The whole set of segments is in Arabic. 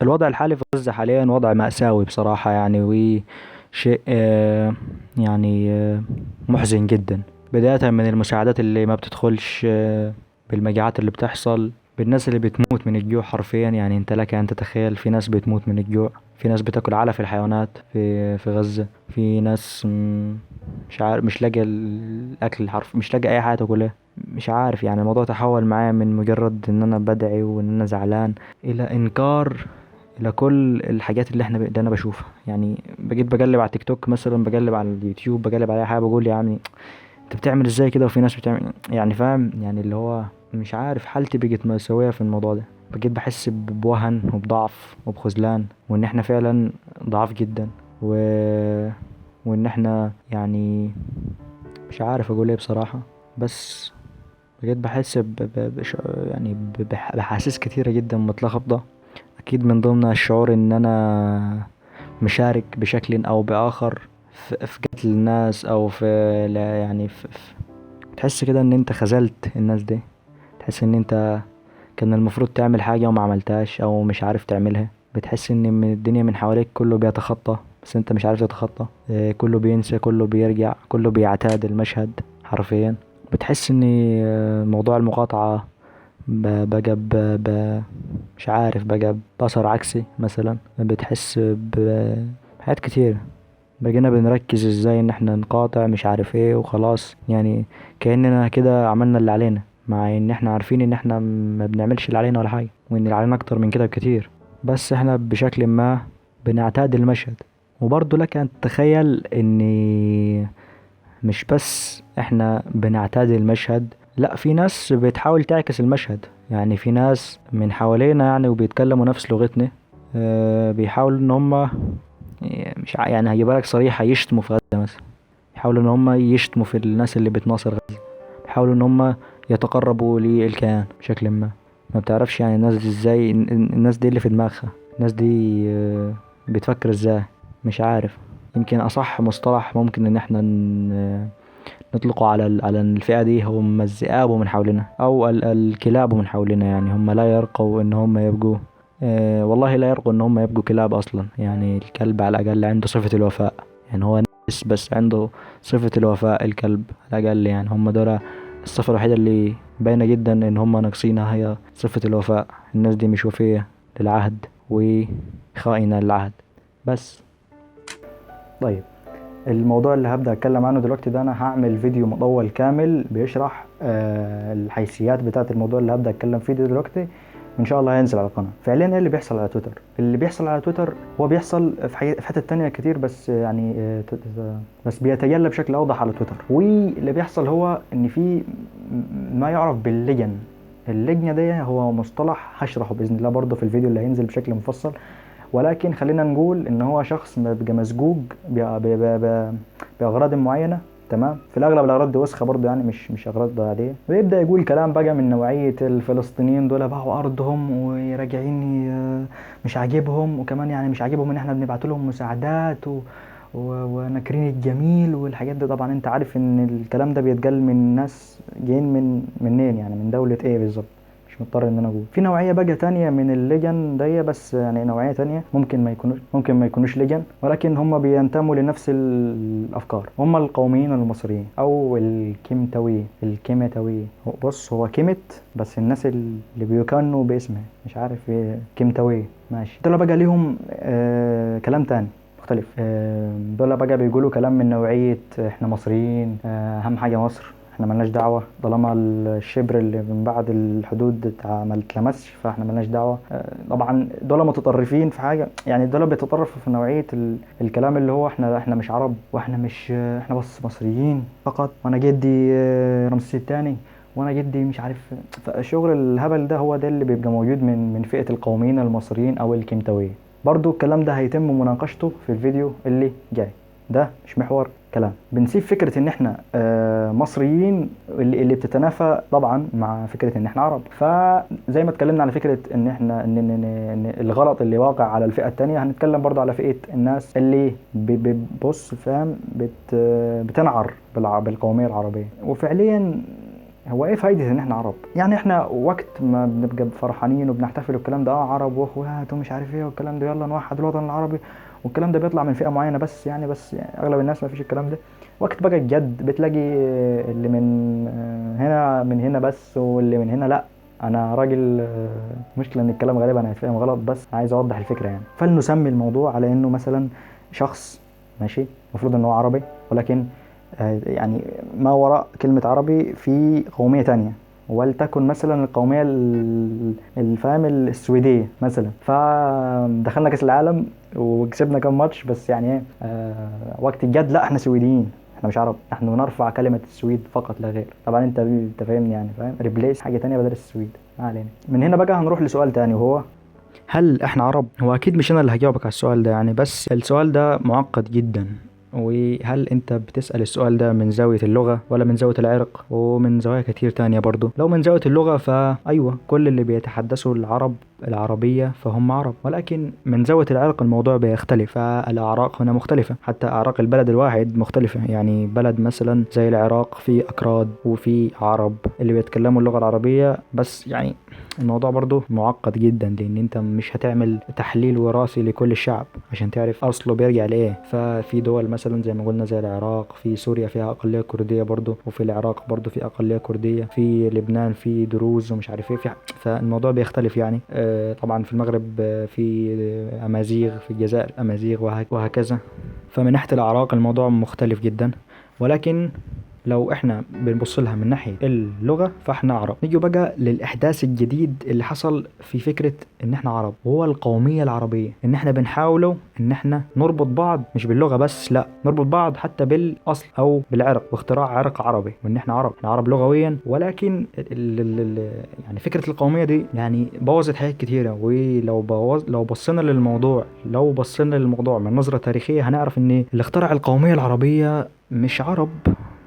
الوضع الحالي في غزة حاليا وضع مأساوي بصراحة يعني، وشيء يعني محزن جدا. بداية من المساعدات اللي ما بتدخلش، بالمجاعات اللي بتحصل، بالناس اللي بتموت من الجوع حرفيا. يعني انت لك ان تتخيل في ناس بتموت من الجوع، في ناس بتاكل علف الحيوانات في غزة، في ناس مش عارف، مش لاقي الاكل الحرف، مش لاقي اي حاجة تاكلها. مش عارف يعني الموضوع تحول معايا من مجرد ان انا بدعي وان انا زعلان الى انكار، الى كل الحاجات اللي انا بشوفها. يعني بقيت بقلب على تيك توك مثلا، بقلب على اليوتيوب، بقلب على اي حاجه، بقول يا عمي انت بتعمل ازاي كده وفي ناس بتعمل، يعني فاهم يعني اللي هو مش عارف، حالتي بقت مأساوية في الموضوع ده. بقيت بحس بوهن وبضعف وبخذلان، وان احنا فعلا ضعاف جدا، و... وان احنا يعني مش عارف اقول ايه بصراحة. بس بقيت بحس يعني بحاسيس كتيرة جدا متلخبطة. اكيد من ضمن الشعور ان انا مشارك بشكل او باخر في قتل الناس، او في، لا يعني تحس كده ان انت خذلت الناس دي. تحس ان انت كان المفروض تعمل حاجة وما عملتهاش او مش عارف تعملها. بتحس ان من الدنيا من حواليك كله بيتخطى، بس انت مش عارف تتخطى. كله بينسى، كله بيرجع، كله بيعتاد المشهد حرفيا. بتحس ان موضوع المقاطعة بقى مش عارف، بقى بأثر عكسي مثلا. بتحس بحاجات كتير. بقينا بنركز ازاي ان احنا نقاطع مش عارف ايه وخلاص، يعني كأننا كده عملنا اللي علينا، مع ان احنا عارفين ان احنا ما بنعملش اللي علينا ولا حاجة، وان اللي علينا اكتر من كده بكتير. بس احنا بشكل ما بنعتاد المشهد. وبرضه لك ان تتخيل ان مش بس احنا بنعتاد المشهد، لا، في ناس بتحاول تعكس المشهد. يعني في ناس من حوالينا يعني وبيتكلموا نفس لغتنا، بيحاولوا ان هم، مش يعني هجيبها لك صريحة، يشتموا في غزة مثلا. يحاولوا ان هم يشتموا في الناس اللي بتناصر غزة. بيحاولوا ان هم يتقربوا للكيان بشكل ما. ما بتعرفش يعني الناس دي ازاي، الناس دي اللي في دماغها، الناس دي بتفكر ازاي. مش عارف. يمكن اصح مصطلح ممكن ان احنا نطلقه على على الفئة دي هم الذئاب من حولنا، او الكلاب من حولنا. يعني هم لا يرقوا ان هم يبقوا، والله لا يرقوا ان هم يبقوا كلاب اصلا. يعني الكلب على الاقل عنده صفة الوفاء. يعني هو نجس بس عنده صفة الوفاء الكلب على الاقل. يعني هم دول الصفة الوحيدة اللي باينة جدا ان هم ناقصينها، هي صفة الوفاء. الناس دي مش وفية للعهد وخائنة للعهد. بس طيب، الموضوع اللي هبدأ اتكلم عنه دلوقتي ده، انا هعمل فيديو مطول كامل بيشرح الحيثيات بتاعة الموضوع اللي هبدأ اتكلم فيه ده دلوقتي. وان شاء الله هينزل على القناة. فعليا ايه اللي بيحصل على تويتر؟ اللي بيحصل على تويتر هو بيحصل في حتت تانية كتير، بس يعني بس بيتجلى بشكل اوضح على تويتر. واللي بيحصل هو ان في ما يعرف باللجن. اللجنة دي هو مصطلح هشرحه بإذن الله برضه في الفيديو اللي هينزل بشكل مفصل. ولكن خلينا نقول ان هو شخص بيبقى مسجوج باغراض معينه. تمام. في الاغلب الاغراض دي وسخه برضه، يعني مش اغراض عاديه. ويبدا يقول كلام بقى من نوعيه الفلسطينيين دول باعوا ارضهم وراجعين، مش عاجبهم. وكمان يعني مش عاجبهم ان احنا بنبعت لهم مساعدات وناكرين الجميل والحاجات دي. طبعا انت عارف ان الكلام ده بيتقال من ناس جايين من منين، يعني من دوله ايه بالظبط. مش مضطر ان انا اقول. في نوعيه بقى تانية من اللجن دي، بس يعني نوعيه تانية ممكن ما يكونوش لجن، ولكن هم بينتموا لنفس الافكار. هم القوميين المصريين او الكيمتاويين. بص، هو كيمت بس الناس اللي بيكنوا باسمها، مش عارف ايه، كيمتاويه. ماشي. دول بقى ليهم كلام تاني مختلف. دول بقى بيقولوا كلام من نوعية احنا مصريين، اهم حاجة مصر، احنا ملناش دعوة طالما الشبر اللي من بعد الحدود ما اتلمسش، فاحنا ملناش دعوة. طبعا دول متطرفين في حاجة، يعني دول بيتطرفوا في نوعية الكلام اللي هو احنا مش عرب، واحنا مش احنا بس مصريين فقط، وانا جدي رمسيس الثاني، وانا جدي مش عارف. فشغل الهبل ده هو ده اللي بيبقى موجود من فئة القوميين المصريين او الكمتوية. برضو الكلام ده هيتم مناقشته في الفيديو اللي جاي. ده مش محور كلام. بنسيب فكرة ان احنا مصريين اللي بتتنافى طبعا مع فكرة ان احنا عرب. فزي ما اتكلمنا على فكرة ان احنا إن الغلط اللي واقع على الفئة التانية، هنتكلم برضو على فئة الناس اللي بص فاهم بتنعر بالقومية العربية. وفعليا هو ايه فايدة ان احنا عرب؟ يعني احنا وقت ما بنبقى فرحانين وبنحتفل والكلام ده، عرب واخوات ومش عارف ايه والكلام ده، يلا نوحد الوطن العربي، والكلام ده بيطلع من فئة معينة بس، يعني بس يعني اغلب الناس ما فيش الكلام ده. وقت بقى الجد بتلاقي اللي من هنا من هنا بس، واللي من هنا لا. انا راجل مشكلة ان الكلام غالبا هيتفهم غلط، بس عايز اوضح الفكرة يعني. فلنسمي الموضوع على انه مثلا شخص ماشي، المفروض ان هو عربي، ولكن يعني ما وراء كلمة عربي في قومية تانية، ولتكن مثلا القومية الفهم السويدية مثلا. فدخلنا كأس العالم وكسبنا كام ماتش، بس يعني ايه وقت الجد لا، احنا سويديين، احنا مش عرب، نحن نرفع كلمة السويد فقط لا غير. طبعا انت فاهمني يعني، فاهم؟ ريبليس حاجة تانية بدل السويد، ما علينا. من هنا بقى هنروح لسؤال تاني، وهو هل احنا عرب؟ هو اكيد مش انا اللي هجاوبك على السؤال ده يعني، بس السؤال ده معقد جدا. وهل انت بتسأل السؤال ده من زاوية اللغة ولا من زاوية العرق، ومن زوايا كتير تانية برضو؟ لو من زاوية اللغة فأيوة، كل اللي بيتحدثوا العربية فهم عرب، ولكن من زاوية العرق الموضوع بيختلف، فالأعراق هنا مختلفة، حتى أعراق البلد الواحد مختلفة. يعني بلد مثلا زي العراق في أكراد وفي عرب اللي بيتكلموا اللغة العربية بس. يعني الموضوع برضو معقد جدا، لان انت مش هتعمل تحليل وراثي لكل الشعب عشان تعرف اصله بيرجع لايه. ففي دول مثلا زي ما قلنا زي العراق، في سوريا فيها اقليه كرديه برضو، وفي العراق برضو في اقليه كرديه، في لبنان في دروز ومش عارف ايه، فالموضوع بيختلف يعني. طبعا في المغرب في امازيغ، في الجزائر امازيغ وهكذا. فمن ناحيه الاعراق الموضوع مختلف جدا. ولكن لو احنا بنبص لها من ناحية اللغة فاحنا عرب. نيجي بقى للإحداث الجديد اللي حصل في فكرة ان احنا عرب، وهو القومية العربية. ان احنا بنحاولوا ان احنا نربط بعض مش باللغة بس، لا، نربط بعض حتى بالأصل او بالعرق، واختراع عرق عربي، وان احنا عرب، احنا عرب لغويا. ولكن يعني فكرة القومية دي يعني بوظت حاجات كتيرة. لو بصينا للموضوع من نظرة تاريخية هنعرف ان اللي اخترع القومية العربية مش عرب،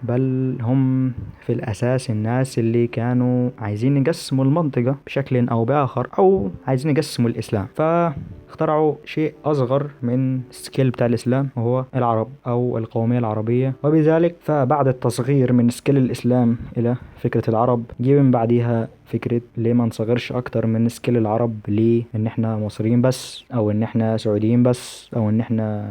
بل هم في الأساس الناس اللي كانوا عايزين يقسموا المنطقة بشكل أو بآخر، أو عايزين يقسموا الإسلام، فاخترعوا شيء أصغر من السكيل بتاع الإسلام، وهو العرب أو القومية العربية. وبذلك فبعد التصغير من سكيل الإسلام إلى فكرة العرب، جه من بعديها فكرة ليه ما نصغرش أكتر من سكيل العرب، ليه إن إحنا مصريين بس، أو إن إحنا سعوديين بس، أو إن إحنا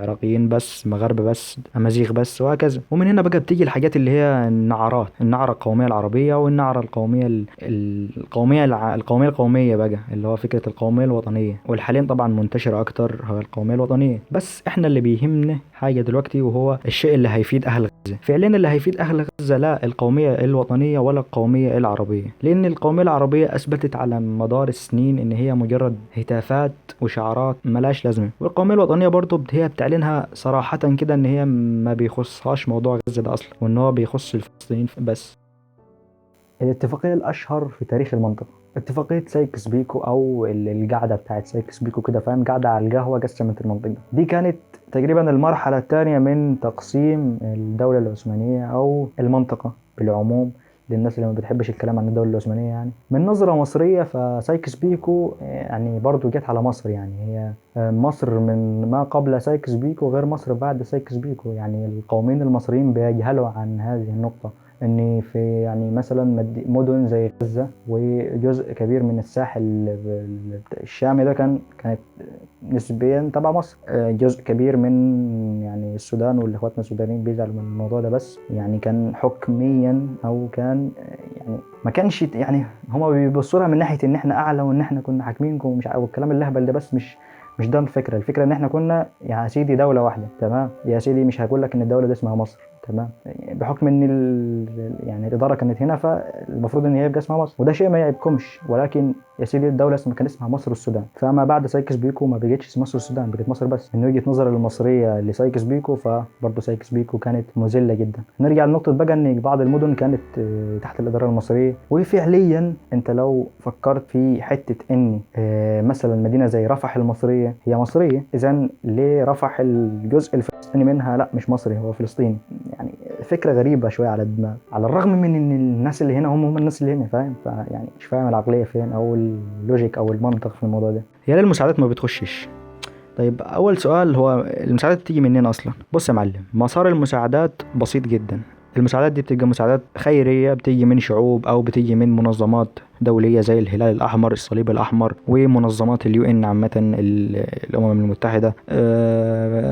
عراقيين بس، مغاربة بس، أمازيغ بس، وهكذا. ومن هنا بقى بتيجي الحاجات اللي هي النعرات، النعرة القومية العربية، والنعرة القومية القومية بقى اللي هو فكرة القومية الوطنية. والحاليا طبعا منتشرة أكتر هو القومية الوطنية. بس إحنا اللي بيهمنا حاجة دلوقتي، وهو الشيء اللي هيفيد أهل غزة فعليا. اللي هيفيد أهل غزة لا القومية الوطنية ولا القومية العربية، لأن القومية العربية أثبتت على مدار السنين إن هي مجرد هتافات وشعارات ملاش لازمة. والقومية الوطنية برضو هي بتعلنها صراحة كده إن هي ما بيخصهاش موضوع غزة ده أصلا، وإن هو بيخص الفلسطينيين بس. الاتفاقية الأشهر في تاريخ المنطقة، اتفاقية سايكس بيكو، أو القعدة بتاعت سايكس بيكو كده، فاهم؟ قعدة على القهوة قسمت المنطقة. دي كانت تقريبا المرحلة الثانية من تقسيم الدولة العثمانية أو المنطقة بالعموم، للناس اللي ما بتحبش الكلام عن الدولة العثمانية. يعني من نظرة مصرية فسايكس بيكو يعني برضو جت على مصر. يعني هي مصر من ما قبل سايكس بيكو غير مصر بعد سايكس بيكو. يعني القوميين المصريين بيجهلوا عن هذه النقطة، ان في يعني مثلا مدن زي غزة وجزء كبير من الساحل الشامي ده كانت نسبيا تبع مصر. جزء كبير من يعني السودان، والاخواتنا السودانيين بيزعلوا من الموضوع ده، بس يعني كان حكميا او كان يعني ما كانش يعني هما بيبصوا لها من ناحيه ان احنا اعلى وان احنا كنا حاكمينكم ومش عارف والكلام اللهبل ده، بس مش ده الفكره. الفكره ان احنا كنا يا سيدي دوله واحده، تمام يا سيدي، مش هقول لك ان الدوله دي اسمها مصر، تمام، بحكم ان يعني الاداره كانت هنا، فالمفروض ان هي يبقى اسمها مصر، وده شيء ما يعيبكمش. ولكن يا سيدي الدوله كان اسمها مصر والسودان. فما بعد سايكس بيكو ما بقتش مصر والسودان، بقت مصر بس. من وجهه نظر المصريه لسايكس بيكو فبرضه سايكس بيكو كانت مذله جدا. نرجع لنقطه بقى ان بعض المدن كانت تحت الاداره المصريه. وفعليا انت لو فكرت في حته ان مثلا مدينه زي رفح المصريه هي مصريه، اذا ليه رفح الجزء الفلسطيني منها لا مش مصري، هو فلسطيني؟ يعني فكره غريبه شويه على الدماغ، على الرغم من ان الناس اللي هنا هم الناس اللي هنا، فاهم؟ فيعني مش فاهم العقليه فين او اللوجيك او المنطق في الموضوع ده. هي ليه المساعدات ما بتخشش؟ طيب أول سؤال، هو المساعدات بتيجي منين أصلا؟ بص يا معلم، مسار المساعدات بسيط جدا. المساعدات دي بتبقى مساعدات خيرية، بتيجي من شعوب أو بتيجي من منظمات دولية زي الهلال الأحمر، الصليب الأحمر، ومنظمات UN عامة، الأمم المتحدة.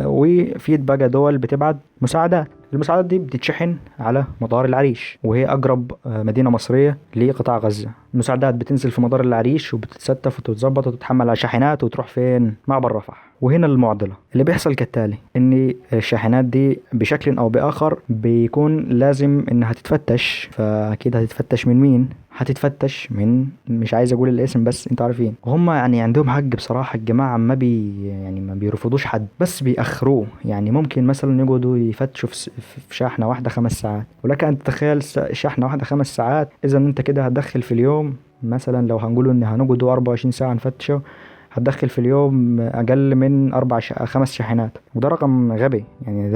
وفي بقى دول بتبعت مساعدات. المساعدات دي بتتشحن على مطار العريش، وهي أقرب مدينة مصرية لقطاع غزة. المساعدات بتنزل في مطار العريش وبتتستف وتتظبط وتتحمل على شاحنات وتروح فين؟ معبر رفح. وهنا المعضلة اللي بيحصل كالتالي، ان الشاحنات دي بشكل او باخر بيكون لازم انها تتفتش. فاكيد هتتفتش من مين؟ هتتفتش من، مش عايز اقول الاسم بس انتوا عارفين. وهم يعني عندهم حق بصراحة الجماعة، ما يعني ما بيرفضوش حد، بس بيأخروه. يعني ممكن مثلا يقعدوا يفتشوا في شاحنة واحدة 5 ساعات، ولك ان تتخيل شاحنة واحدة 5 ساعات، اذا انت كده هتدخل في اليوم مثلا، لو هنقوله ان هنقعدوا 24 ساعة نفتشه، هتدخل في اليوم اقل من 5 شاحنات. وده رقم غبي يعني.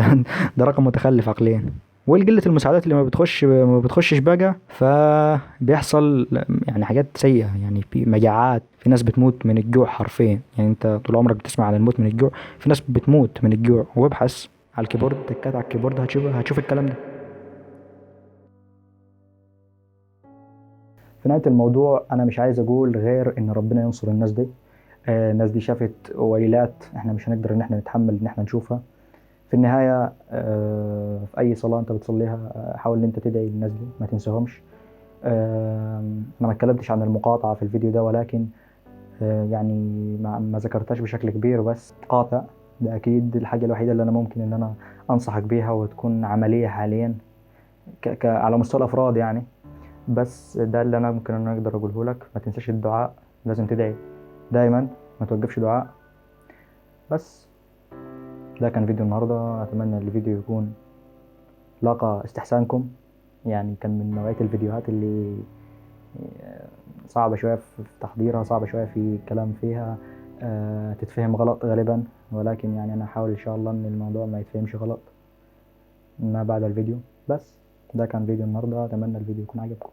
ده رقم متخلف عقليا. والقلة المساعدات اللي ما بتخشش بقى، فبيحصل يعني حاجات سيئة. يعني في مجاعات، في ناس بتموت من الجوع حرفيا. يعني انت طول عمرك بتسمع عن الموت من الجوع، في ناس بتموت من الجوع. وابحث على الكيبورد، تكات على الكيبورد، هتشوف الكلام ده. في نهاية الموضوع أنا مش عايز أقول غير إن ربنا ينصر الناس دي. الناس دي شافت ويلات إحنا مش هنقدر إن إحنا نتحمل إن إحنا نشوفها. في النهاية في أي صلاة أنت بتصليها حاول إن أنت تدعي للناس دي، ما تنساهمش. أنا ما اتكلمتش عن المقاطعة في الفيديو ده، ولكن يعني ما ذكرتهاش بشكل كبير، بس قاطع. ده أكيد الحاجة الوحيدة اللي أنا ممكن إن أنا أنصحك بيها وتكون عملية حاليا على مستوى الأفراد يعني. بس ده اللي أنا ممكن إن أنا أقدر أقوله لك. ما تنساش الدعاء، لازم تدعي دايما، ما توقفش دعاء. بس ده كان فيديو النهاردة. أتمنى الفيديو يكون لاقى استحسانكم. يعني كان من نوعية الفيديوهات اللي صعبة شوية في تحضيرها، صعبة شوية في الكلام فيها، تتفهم غلط غالبا. ولكن يعني أنا هحاول إن شاء الله إن الموضوع ما يتفهمش غلط ما بعد الفيديو. بس ده كان فيديو النهاردة. أتمنى الفيديو يكون عجبكم.